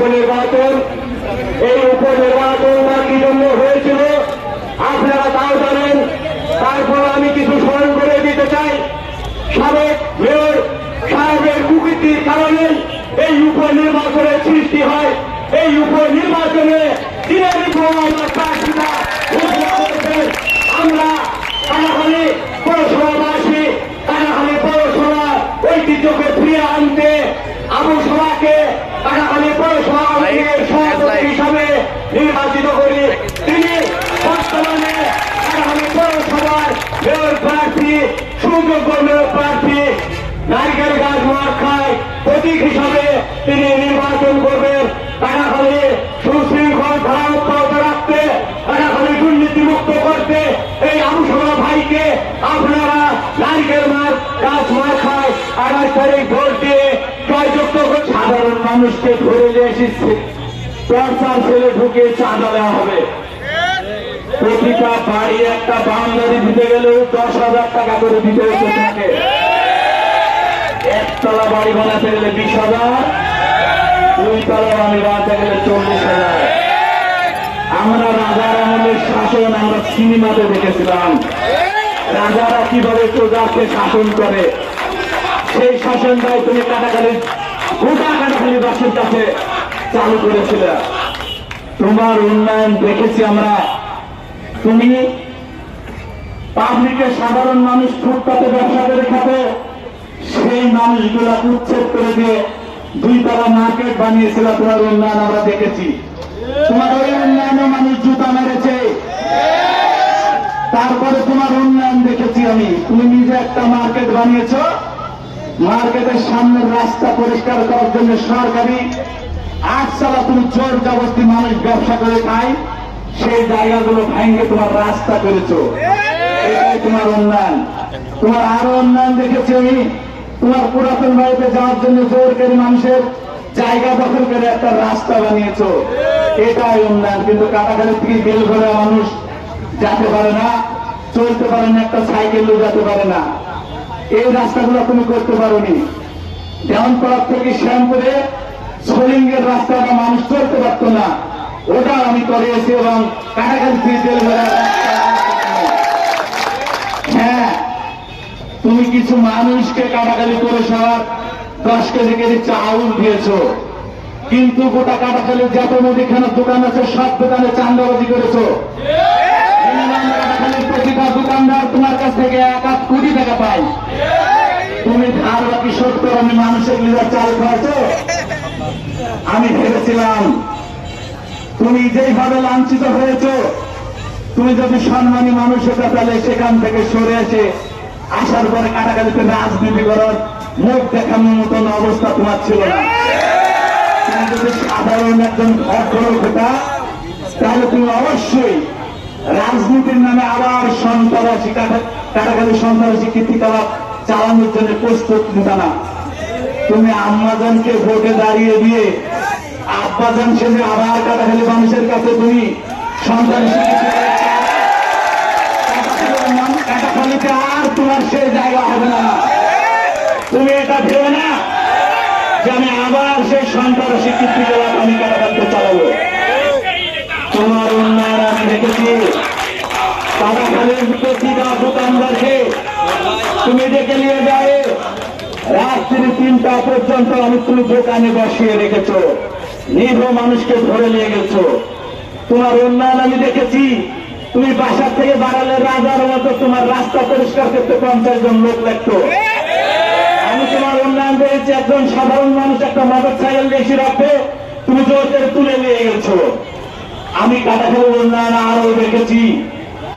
উপনির্বাচন। এই উপনির্বাচনটা কি জন্য হয়েছিল আপনারা তাও জানেন। তারপর আমি কিছু স্মরণ করে দিতে চাই। সাবেক মেয়র সাহেবের কুকীর্তির কারণে এই উপনির্বাচনের সৃষ্টি হয়। এই উপনির্বাচনে দিনের আমার প্রার্থীরা ঘোষণা করেছেন। আমরা কানাখালী পৌরসভাবাসী কানাখালী পৌরসভা ঐতিহ্যকে ফিরিয়ে আনতে আবু সভাকে কানাখালী পৌরসভা সভাপতি হিসাবে নির্বাচিত করি। তিনি বর্তমানে কানাখালী পৌরসভার মেয়র প্রার্থী, সুযোগ্য মেয়র প্রার্থী। নারকেল গাছ মার খায় প্রতীক হিসাবে তিনি নির্বাচন করবেন। কানাখালী সুশৃঙ্খল ধারা অব্যাহত রাখতে, কানাখালী দুর্নীতিমুক্ত করতে এই আবু সভা ভাইকে আপনারা নারকেল গাছ মার খায় 28 তারিখ ভোট দিয়ে জয়যুক্ত করে সাধারণ মানুষকে ধরে নিয়ে এসেছে। টর্চার ছেলে ঢুকে চাঁদা দেওয়া হবে। প্রতিটা বাড়ি একটা বাউন্ডারি দিতে গেলেও 10,000 টাকা করে দিতে হচ্ছে তাকে। একতলা বাড়ি বানাতে গেলে 20,000, 2 তলা বাড়ি বানাতে গেলে 40,000। আমরা রাজার আমলের শাসন আমরা সিনেমাতে দেখেছিলাম। রাজারা কিভাবে প্রজাকে শাসন করে, সেই শাসনটাই তুমি গোটা কাটাখালীবাসীর কাছে চালু করেছিল। তোমার উন্নয়ন দেখেছি আমরা। তুমি পাবলিকের সাধারণ মানুষ ফুটপাতে ব্যবসা করে খাতে, সেই মানুষগুলা উচ্ছেদ করে দিয়ে 2 তলা মার্কেট বানিয়েছিল। তোমার উন্নয়ন আমরা দেখেছি। তোমার ওই উন্নয়নে মানুষ জুতা মেরেছে। তারপরে তোমার উন্নয়ন দেখেছি আমি। তুমি নিজে একটা মার্কেট বানিয়েছ। মার্কেটের সামনের রাস্তা পরিষ্কার করার জন্য সরকারি 8 তলা তুমি জোর জবরদস্তি মানুষ ব্যবসা করে খায়, সেই জায়গাগুলো ভাঙে তোমার রাস্তা করেছো। এটাই তোমার উন্নয়ন। তোমার আরো উন্নয়ন দেখেছি আমি। তোমার পুরাতন বাড়িতে যাওয়ার জন্য জোর করে মানুষের জায়গা দখল করে একটা রাস্তা বানিয়েছো। এটাই উন্নয়ন। কিন্তু কাটাখালী থেকে বেলঘরে মানুষ যেতে পারে না, চলতে পারে না, একটা সাইকেলও যেতে পারে না। এই রাস্তাগুলো তুমি করতে পারোনি। দেওয়ানপাড়া থেকে শ্যামপুরে সলিঙ্গের রাস্তাটা মানুষ চলতে পারত না, ওটা আমি করিয়েছি। এবং কাটাখালী থেকে বেলঘরে হ্যাঁ, তুমি কিছু মানুষকে কাটাখালী পৌরসভার 10 কেজি করে চাউল দিয়েছ। কিন্তু গোটা কাটাখালীর যত মুদিখানার দোকান আছে সব দোকানে চাঁদাবাজি করেছ। কাটাখালীর প্রতিটা দোকানদার তোমার কাছ থেকে 1 কোটি টাকা পায়। তুমি ধার বাকি শোধ করো, আমি মানুষের লিডার চাল খাওয়াছ। আমি ভেবেছিলাম তুমি যেইভাবে লাঞ্ছিত হয়েছ, তুমি যদি সম্মানী মানুষ হতে তাহলে সেখান থেকে সরে এসে আসার পরে কাটাখালীতে রাজনীতি করার মুখ দেখানোর মতন অবস্থা তোমার ছিল না। তুমি যদি সাধারণ একজন ভদ্রলোক হতা তাহলে তুমি অবশ্যই রাজনীতির নামে আবার সন্ত্রাসী কাটাখালী সন্ত্রাসী কীর্তিকলাপ চালানোর জন্য প্রস্তুত নিতা না। তুমি আম্মাজানকে ভোটে দাঁড়িয়ে দিয়ে আব্বাজান সেজে আবার কাটাখালী মানুষের কাছে তুমি সন্ত্রাসী কাটাখালীতে আর তোমার সেই জায়গা হবে না। তুমি এটা ভেবে না যে আমি আবার সেই সন্ত্রাসী কীর্তিকলাপ আমি কাটাখালীতে চালাবো। তোমার উন্নয়ন আমি দেখেছি। কাটাখালীর প্রতিটা দোকানদারকে তুমি ডেকে নিয়ে যায় রাত্রি 3টা পর্যন্ত আমি তুমি দোকানে বসিয়ে রেখেছ, নিরীহ মানুষকে ধরে নিয়ে গেছো। তোমার উন্নয়ন আমি দেখেছি। তুমি বাসার থেকে বাড়ালে রাজার মতো তোমার রাস্তা পরিষ্কার করতে 50 জন লোক লাগতো। আমি তোমার উন্নয়ন করেছি। একজন সাধারণ মানুষ একটা মোটর সাইকেল বেশি রাখবে, তুমি জোর করে তুলে নিয়ে গেছো। আমি কাটাখালীর উন্নয়ন আরো দেখেছি।